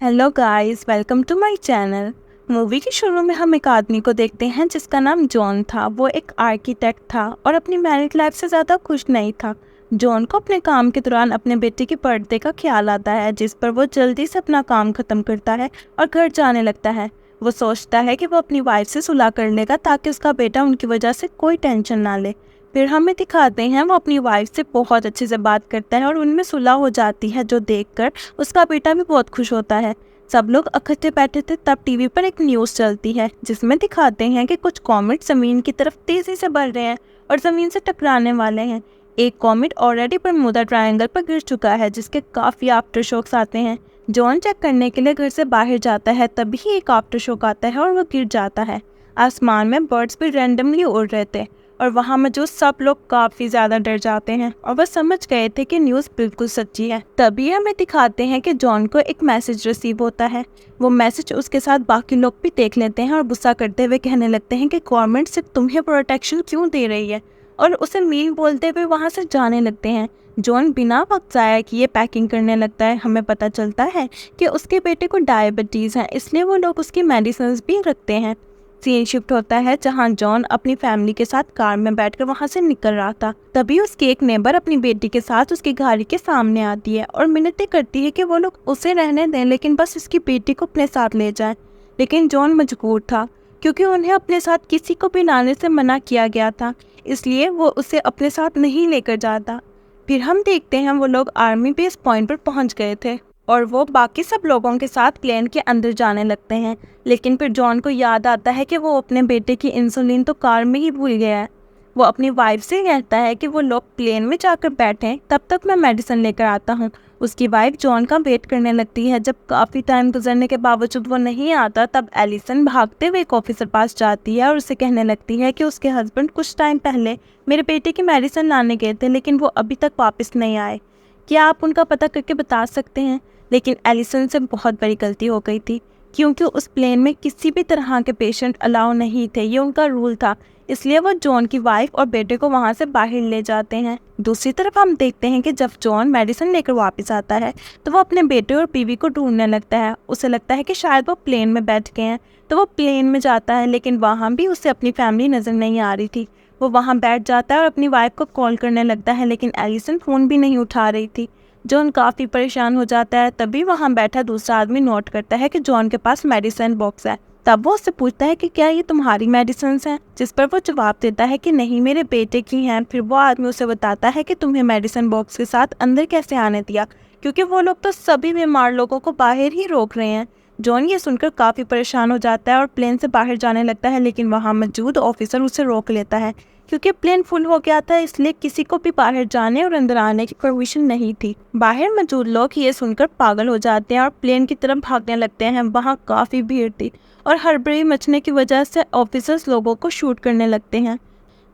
Hello guys, welcome to my channel. Movie के शुरू में हम एक आदमी को देखते हैं जिसका नाम जॉन था। वो एक आर्किटेक्ट था और अपनी मैरिड लाइफ से ज़्यादा खुश नहीं था। जॉन को अपने काम के दौरान अपने बेटे की बर्थडे का ख्याल आता है, जिस पर वो जल्दी से अपना काम ख़त्म करता है और घर जाने लगता है। वो सोचता है कि वो अपनी वाइफ से सुलह कर लेगा ताकि उसका बेटा उनकी वजह से कोई टेंशन ना ले। फिर हमें दिखाते हैं वो अपनी वाइफ से बहुत अच्छे से बात करता है और उनमें सुलह हो जाती है, जो देखकर उसका बेटा भी बहुत खुश होता है। सब लोग इकट्ठे बैठे थे, तब टीवी पर एक न्यूज़ चलती है जिसमें दिखाते हैं कि कुछ कॉमेट ज़मीन की तरफ तेज़ी से बढ़ रहे हैं और ज़मीन से टकराने वाले हैं। एक कॉमेट ऑलरेडी बरमूडा ट्रायंगल पर गिर चुका है, जिसके काफ़ी आफ्टर शॉक्स आते हैं। जॉन चेक करने के लिए घर से बाहर जाता है, तभी एक आफ्टर शॉक आता है और वो गिर जाता है। आसमान में बर्ड्स भी रैंडमली उड़ रहे थे और वहाँ मौजूद सब लोग काफ़ी ज़्यादा डर जाते हैं और वह समझ गए थे कि न्यूज़ बिल्कुल सच्ची है। तभी हमें दिखाते हैं कि जॉन को एक मैसेज रिसीव होता है। वो मैसेज उसके साथ बाकी लोग भी देख लेते हैं और गुस्सा करते हुए कहने लगते हैं कि गवर्नमेंट सिर्फ तुम्हें प्रोटेक्शन क्यों दे रही है, और उसे मील बोलते हुए वहाँ से जाने लगते हैं। जॉन बिना वक्त ज़ाया किए पैकिंग करने लगता है। हमें पता चलता है कि उसके बेटे को डायबिटीज़ है, इसलिए वो लोग उसकी मेडिसिन भी रखते हैं। सीन शिफ्ट होता है जहां जॉन अपनी फैमिली के साथ कार में बैठकर वहां से निकल रहा था। तभी उसकी एक नेबर अपनी बेटी के साथ उसकी गाड़ी के सामने आती है और मिन्नतें करती है कि वो लोग उसे रहने दें, लेकिन बस उसकी बेटी को अपने साथ ले जाएं। लेकिन जॉन मजबूर था, क्योंकि उन्हें अपने साथ किसी को भी लाने से मना किया गया था, इसलिए वो उसे अपने साथ नहीं लेकर जाता। फिर हम देखते हैं वो लोग आर्मी बेस पॉइंट पर पहुंच गए थे और वो बाकी सब लोगों के साथ प्लेन के अंदर जाने लगते हैं। लेकिन फिर जॉन को याद आता है कि वो अपने बेटे की इंसुलिन तो कार में ही भूल गया है। वो अपनी वाइफ से कहता है कि वो लोग प्लेन में जाकर बैठें, तब तक मैं मेडिसिन लेकर आता हूँ। उसकी वाइफ जॉन का वेट करने लगती है। जब काफ़ी टाइम गुजरने के बावजूद वो नहीं आता, तब एलिसन भागते हुए एक ऑफिसर पास जाती है और उसे कहने लगती है कि उसके हस्बैंड कुछ टाइम पहले मेरे बेटे की मेडिसिन लाने गए थे, लेकिन वो अभी तक वापस नहीं आए। क्या आप उनका पता करके बता सकते हैं? लेकिन एलिसन से बहुत बड़ी गलती हो गई थी, क्योंकि उस प्लेन में किसी भी तरह के पेशेंट अलाउ नहीं थे। ये उनका रूल था, इसलिए वो जॉन की वाइफ और बेटे को वहाँ से बाहर ले जाते हैं। दूसरी तरफ हम देखते हैं कि जब जॉन मेडिसिन लेकर वापस आता है तो वो अपने बेटे और बीवी को ढूंढने लगता है। उसे लगता है कि शायद वो प्लेन में बैठ गए हैं, तो वो प्लेन में जाता है, लेकिन वहाँ भी उसे अपनी फैमिली नज़र नहीं आ रही थी। वो वहाँ बैठ जाता है और अपनी वाइफ को कॉल करने लगता है, लेकिन एलिसन फ़ोन भी नहीं उठा रही थी। जॉन काफ़ी परेशान हो जाता है। तभी वहाँ बैठा दूसरा आदमी नोट करता है कि जॉन के पास मेडिसिन बॉक्स है। तब वो उससे पूछता है कि क्या ये तुम्हारी मेडिसिन हैं, जिस पर वो जवाब देता है कि नहीं, मेरे बेटे की हैं। फिर वो आदमी उसे बताता है कि तुम्हें मेडिसिन बॉक्स के साथ अंदर कैसे आने दिया, क्योंकि वो लोग तो सभी बीमार लोगों को बाहर ही रोक रहे हैं। जॉन ये सुनकर काफ़ी परेशान हो जाता है और प्लेन से बाहर जाने लगता है, लेकिन वहाँ मौजूद ऑफिसर उसे रोक लेता है। क्योंकि प्लेन फुल हो गया था, इसलिए किसी को भी बाहर जाने और अंदर आने की परमिशन नहीं थी। बाहर मौजूद लोग ये सुनकर पागल हो जाते हैं और प्लेन की तरफ भागने लगते हैं। वहाँ काफ़ी भीड़ थी और हड़बड़ी मचने की वजह से ऑफिसर्स लोगों को शूट करने लगते हैं।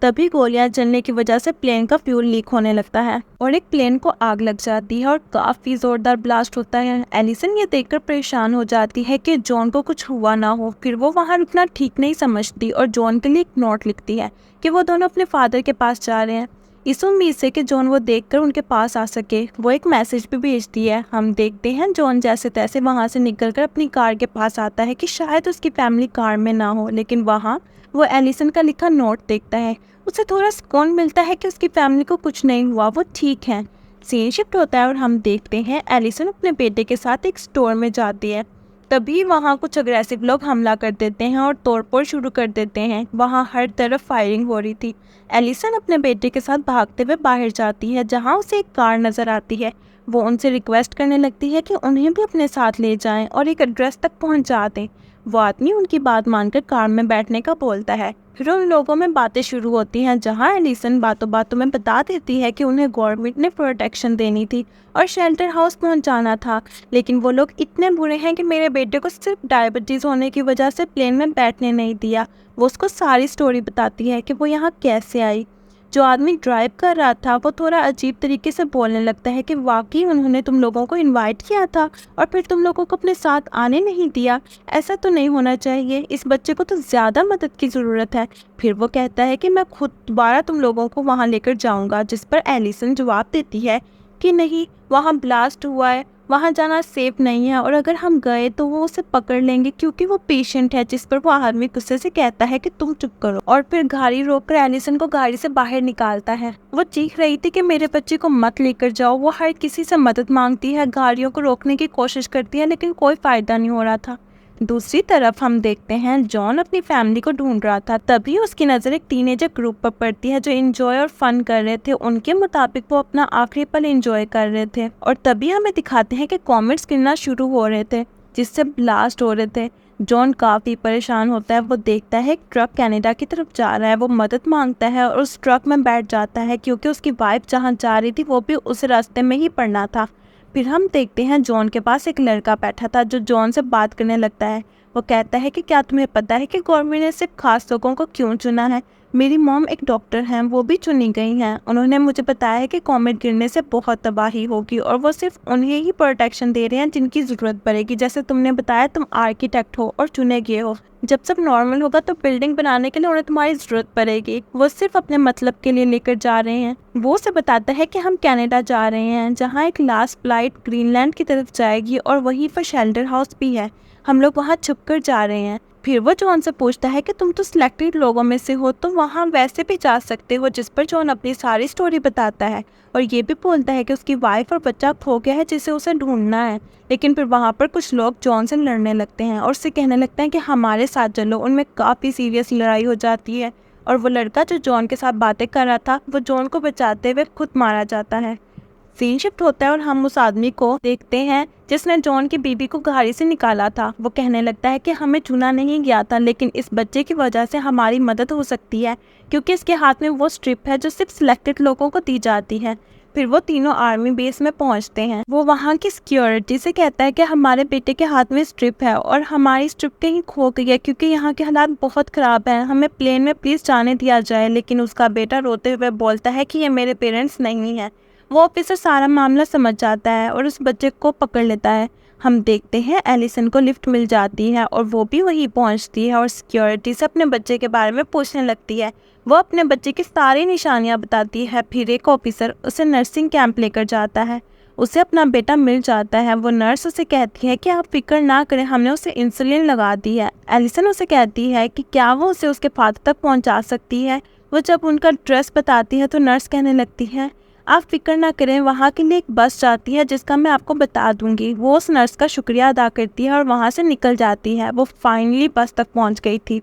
तभी गोलियां चलने की वजह से प्लेन का फ्यूल लीक होने लगता है और एक प्लेन को आग लग जाती है और काफ़ी ज़ोरदार ब्लास्ट होता है। एलिसन ये देखकर परेशान हो जाती है कि जॉन को कुछ हुआ ना हो। फिर वो वहाँ रुकना ठीक नहीं समझती और जॉन के लिए एक नोट लिखती है कि वो दोनों अपने फादर के पास जा रहे हैं, इस उम्मीद से कि जॉन वो देखकर उनके पास आ सके। वो एक मैसेज भी भेजती है। हम देखते हैं जॉन जैसे तैसे वहाँ से निकलकर अपनी कार के पास आता है कि शायद उसकी फैमिली कार में ना हो, लेकिन वहाँ वो एलिसन का लिखा नोट देखता है। उसे थोड़ा सुकून मिलता है कि उसकी फैमिली को कुछ नहीं हुआ, वो ठीक है। सीन शिफ्ट होता है और हम देखते हैं एलिसन अपने बेटे के साथ एक स्टोर में जाती है। तभी वहाँ कुछ अग्रेसिव लोग हमला कर देते हैं और तोड़फोड़ शुरू कर देते हैं। वहाँ हर तरफ फायरिंग हो रही थी। एलिसन अपने बेटे के साथ भागते हुए बाहर जाती है, जहाँ उसे एक कार नज़र आती है। वो उनसे रिक्वेस्ट करने लगती है कि उन्हें भी अपने साथ ले जाएं और एक एड्रेस तक पहुँचा दें। वो आदमी उनकी बात मानकर कार में बैठने का बोलता है। फिर उन लोगों में बातें शुरू होती हैं, जहां एलिसन बातों बातों में बता देती है कि उन्हें गवर्नमेंट ने प्रोटेक्शन देनी थी और शेल्टर हाउस पहुंचाना था, लेकिन वो लोग इतने बुरे हैं कि मेरे बेटे को सिर्फ डायबिटीज़ होने की वजह से प्लेन में बैठने नहीं दिया। वो उसको सारी स्टोरी बताती है कि वो यहाँ कैसे आई। जो आदमी ड्राइव कर रहा था वो थोड़ा अजीब तरीके से बोलने लगता है कि वाकई उन्होंने तुम लोगों को इनवाइट किया था और फिर तुम लोगों को अपने साथ आने नहीं दिया। ऐसा तो नहीं होना चाहिए, इस बच्चे को तो ज़्यादा मदद की ज़रूरत है। फिर वो कहता है कि मैं खुद दोबारा तुम लोगों को वहाँ लेकर जाऊँगा, जिस पर एलिसन जवाब देती है कि नहीं, वहाँ ब्लास्ट हुआ है, वहाँ जाना सेफ नहीं है और अगर हम गए तो वो उसे पकड़ लेंगे क्योंकि वो पेशेंट है। जिस पर वो आदमी गुस्से से कहता है कि तुम चुप करो और फिर गाड़ी रोककर एलिसन को गाड़ी से बाहर निकालता है। वो चीख रही थी कि मेरे बच्चे को मत लेकर जाओ। वो हर किसी से मदद मांगती है, गाड़ियों को रोकने की कोशिश करती है, लेकिन कोई फायदा नहीं हो रहा था। दूसरी तरफ हम देखते हैं जॉन अपनी फैमिली को ढूंढ रहा था। तभी उसकी नज़र एक टीनेजर ग्रुप पर पड़ती है जो एंजॉय और फन कर रहे थे। उनके मुताबिक वो अपना आखिरी पल एंजॉय कर रहे थे और तभी हमें दिखाते हैं कि कॉमेट्स गिरना शुरू हो रहे थे जिससे ब्लास्ट हो रहे थे। जॉन काफ़ी परेशान होता है। वो देखता है एक ट्रक कनाडा की तरफ जा रहा है। वो मदद मांगता है और उस ट्रक में बैठ जाता है क्योंकि उसकी वाइफ जहाँ जा रही थी वो भी उस रास्ते में ही पड़ना था। फिर हम देखते हैं जॉन के पास एक लड़का बैठा था जो जॉन से बात करने लगता है। वो कहता है कि क्या तुम्हें पता है कि गवर्नमेंट ने सिर्फ खास लोगों को क्यों चुना है? मेरी मॉम एक डॉक्टर हैं, वो भी चुनी गई हैं। उन्होंने मुझे बताया है कि कॉमेट गिरने से बहुत तबाही होगी और वो सिर्फ उन्हें ही प्रोटेक्शन दे रहे हैं जिनकी ज़रूरत पड़ेगी। जैसे तुमने बताया तुम आर्किटेक्ट हो और चुने गए हो। जब सब नॉर्मल होगा तो बिल्डिंग बनाने के लिए उन्हें तुम्हारी ज़रूरत पड़ेगी। वो सिर्फ अपने मतलब के लिए लेकर जा रहे हैं। वो उसे बताता है कि हम कनाडा जा रहे हैं जहाँ एक लास्ट फ्लाइट ग्रीनलैंड की तरफ जाएगी और वहीं पर शेल्टर हाउस भी है। हम लोग वहाँ छुप कर जा रहे हैं। फिर वो जॉन से पूछता है कि तुम तो सिलेक्टेड लोगों में से हो तो वहाँ वैसे भी जा सकते हो। जिस पर जॉन अपनी सारी स्टोरी बताता है और ये भी बोलता है कि उसकी वाइफ और बच्चा खो गया है जिसे उसे ढूंढना है। लेकिन फिर वहाँ पर कुछ लोग जॉन से लड़ने लगते हैं और उससे कहने लगते हैं कि हमारे साथ चलो। उनमें काफ़ी सीरियस लड़ाई हो जाती है और वो लड़का जो जॉन के साथ बातें कर रहा था वो जॉन को बचाते हुए खुद मारा जाता है। सीन शिफ्ट होता है और हम उस आदमी को देखते हैं जिसने जॉन की बीबी को गाड़ी से निकाला था। वो कहने लगता है कि हमें चुना नहीं गया था लेकिन इस बच्चे की वजह से हमारी मदद हो सकती है क्योंकि इसके हाथ में वो स्ट्रिप है जो सिर्फ सिलेक्टेड लोगों को दी जाती है। फिर वो तीनों आर्मी बेस में पहुंचते हैं। वो वहाँ की सिक्योरिटी से कहता है कि हमारे बेटे के हाथ में स्ट्रिप है और हमारी स्ट्रिप कहीं खो गई है क्योंकि यहाँ के हालात बहुत ख़राब हैं। हमें प्लेन में प्लीज़ जाने दिया जाए। लेकिन उसका बेटा रोते हुए बोलता है कि ये मेरे पेरेंट्स नहीं हैं। वो ऑफिसर सारा मामला समझ जाता है और उस बच्चे को पकड़ लेता है। हम देखते हैं एलिसन को लिफ्ट मिल जाती है और वो भी वहीं पहुंचती है और सिक्योरिटी से अपने बच्चे के बारे में पूछने लगती है। वो अपने बच्चे की सारी निशानियां बताती है। फिर एक ऑफिसर उसे नर्सिंग कैंप लेकर जाता है। उसे अपना बेटा मिल जाता है। वो नर्स उसे कहती है कि आप फिक्र ना करें, हमने उसे इंसुलिन लगा दी है। एलिसन उसे कहती है कि क्या वो उसे उसके फादर तक पहुँचा सकती है। वो जब उनका एड्रेस बताती है तो नर्स कहने लगती है आप फिक्र ना करें, वहाँ के लिए एक बस जाती है जिसका मैं आपको बता दूंगी। वो उस नर्स का शुक्रिया अदा करती है और वहाँ से निकल जाती है। वो फाइनली बस तक पहुँच गई थी।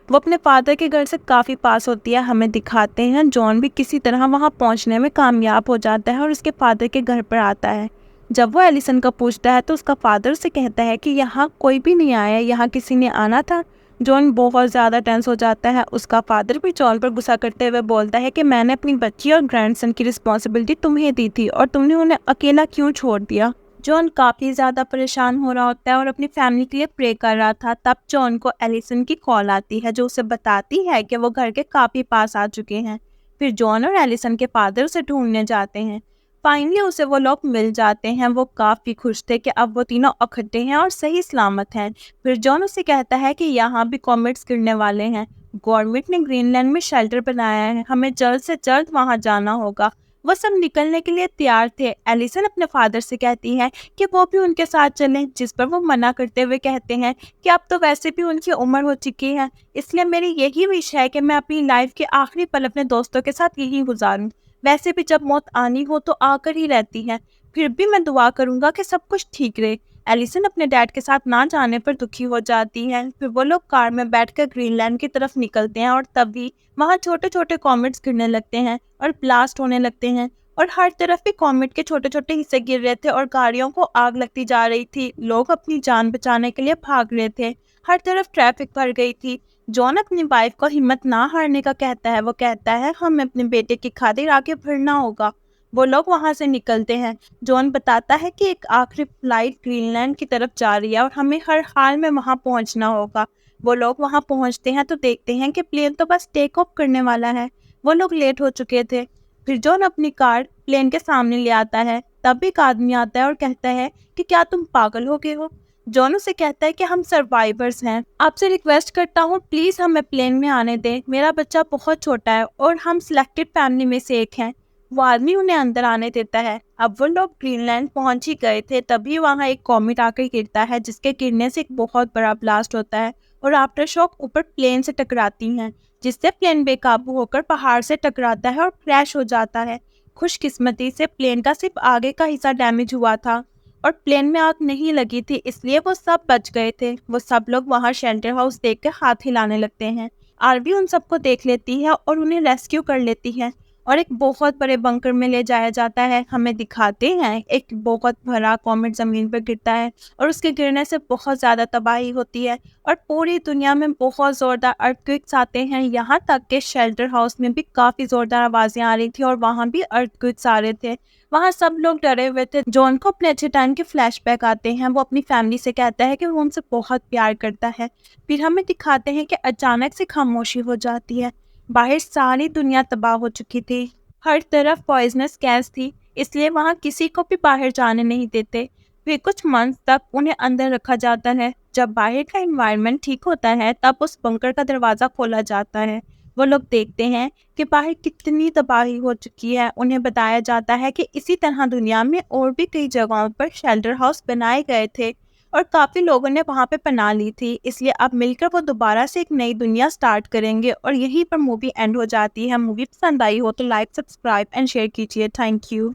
वो अपने फादर के घर से काफ़ी पास होती है। हमें दिखाते हैं जॉन भी किसी तरह वहाँ पहुँचने में कामयाब हो जाता है और उसके फादर के घर पर आता है। जब वो एलिसन का पूछता है तो उसका फादर उसे कहता है कि यहाँ कोई भी नहीं आया, यहाँ किसी ने आना था। जॉन बहुत ज़्यादा टेंस हो जाता है। उसका फादर भी जॉन पर गुस्सा करते हुए बोलता है कि मैंने अपनी बच्ची और ग्रैंडसन की रिस्पॉन्सिबिलिटी तुम्हें दी थी और तुमने उन्हें अकेला क्यों छोड़ दिया। जॉन काफ़ी ज़्यादा परेशान हो रहा होता है और अपनी फैमिली के लिए प्रे कर रहा था। तब जॉन को एलिसन की कॉल आती है जो उसे बताती है कि वो घर के काफ़ी पास आ चुके हैं। फिर जॉन और एलिसन के फादर उसे ढूंढने जाते हैं। फाइनली उसे वो लोग मिल जाते हैं। वो काफ़ी खुश थे कि अब वो तीनों इकट्ठे हैं और सही सलामत हैं। फिर जॉन उसे कहता है कि यहाँ भी कॉमेट्स गिरने वाले हैं। गवर्नमेंट ने ग्रीनलैंड में शेल्टर बनाया है, हमें जल्द से जल्द वहाँ जाना होगा। वो सब निकलने के लिए तैयार थे। एलिसन अपने फादर से कहती है कि वो भी उनके साथ चलें, जिस पर वो मना करते हुए कहते हैं कि अब तो वैसे भी उनकी उम्र हो चुकी है, इसलिए मेरी यही विश है कि मैं अपनी लाइफ के आखिरी पल अपने दोस्तों के साथ यही गुजारूं। वैसे भी जब मौत आनी हो तो आकर ही रहती है। फिर भी मैं दुआ करूंगा कि सब कुछ ठीक रहे। एलिसन अपने डैड के साथ ना जाने पर दुखी हो जाती है। फिर वो लोग कार में बैठकर ग्रीनलैंड की तरफ निकलते हैं और तभी वहाँ छोटे छोटे कॉमेट्स गिरने लगते हैं और ब्लास्ट होने लगते हैं और हर तरफ भी कॉमेट के छोटे छोटे हिस्से गिर रहे थे और गाड़ियों को आग लगती जा रही थी। लोग अपनी जान बचाने के लिए भाग रहे थे। हर तरफ ट्रैफिक भर गई थी। जॉन अपनी वाइफ को हिम्मत ना हारने का कहता है। वो कहता है हमें अपने बेटे की खातिर आगे बढ़ना होगा। वो लोग वहाँ से निकलते हैं। जॉन बताता है कि एक आखिरी फ्लाइट ग्रीनलैंड की तरफ जा रही है और हमें हर हाल में वहाँ पहुँचना होगा। वो लोग वहाँ पहुँचते हैं तो देखते हैं कि प्लेन तो बस टेक ऑफ करने वाला है। वो लोग लेट हो चुके थे। फिर जॉन अपनी कार प्लेन के सामने ले आता है। तब एक आदमी आता है और कहता है कि क्या तुम पागल हो गए हो। जॉन उसे कहता है कि हम सर्वाइवर्स हैं, आपसे रिक्वेस्ट करता हूँ प्लीज़ हमें प्लेन में आने दें। मेरा बच्चा बहुत छोटा है और हम सिलेक्टेड फैमिली में से एक हैं। वो आदमी उन्हें अंदर आने देता है। अब वो लोग ग्रीनलैंड पहुंच ही गए थे, तभी वहां एक कॉमेट आकर गिरता है, जिसके गिरने से एक बहुत बड़ा ब्लास्ट होता है और आफ्टर शॉक ऊपर प्लेन से टकराती हैं, जिससे प्लेन बेकाबू होकर पहाड़ से टकराता है और क्रैश हो जाता है। खुशकिस्मती से प्लेन का सिर्फ आगे का हिस्सा डैमेज हुआ था और प्लेन में आग नहीं लगी थी, इसलिए वो सब बच गए थे। वो सब लोग वहां शेल्टर हाउस देख के हाथ हिलाने लगते हैं। आरवी उन सबको देख लेती है और उन्हें रेस्क्यू कर लेती है और एक बहुत बड़े बंकर में ले जाया जाता है। हमें दिखाते हैं एक बहुत बड़ा कॉमेट ज़मीन पर गिरता है और उसके गिरने से बहुत ज़्यादा तबाही होती है और पूरी दुनिया में बहुत ज़ोरदार अर्थक्वेक्स आते हैं। यहाँ तक कि शेल्टर हाउस में भी काफ़ी ज़ोरदार आवाज़ें आ रही थी और वहाँ भी अर्थक्वेक्स आ रहे थे। वहाँ सब लोग डरे हुए थे। जॉन को अपने अच्छे टाइम के फ्लैशबैक आते हैं। वो अपनी फैमिली से कहता है कि वो उनसे बहुत प्यार करता है। फिर हमें दिखाते हैं कि अचानक से खामोशी हो जाती है। बाहर सारी दुनिया तबाह हो चुकी थी। हर तरफ पॉइजनस गैस थी, इसलिए वहाँ किसी को भी बाहर जाने नहीं देते। फिर कुछ मंथ तक उन्हें अंदर रखा जाता है। जब बाहर का एनवायरनमेंट ठीक होता है, तब उस बंकर का दरवाज़ा खोला जाता है। वो लोग देखते हैं कि बाहर कितनी तबाही हो चुकी है। उन्हें बताया जाता है कि इसी तरह दुनिया में और भी कई जगहों पर शेल्टर हाउस बनाए गए थे और काफ़ी लोगों ने वहाँ पे पनाह ली थी। इसलिए अब मिलकर वो दोबारा से एक नई दुनिया स्टार्ट करेंगे और यहीं पर मूवी एंड हो जाती है। मूवी पसंद आई हो तो लाइक, सब्सक्राइब एंड शेयर कीजिए। Thank you.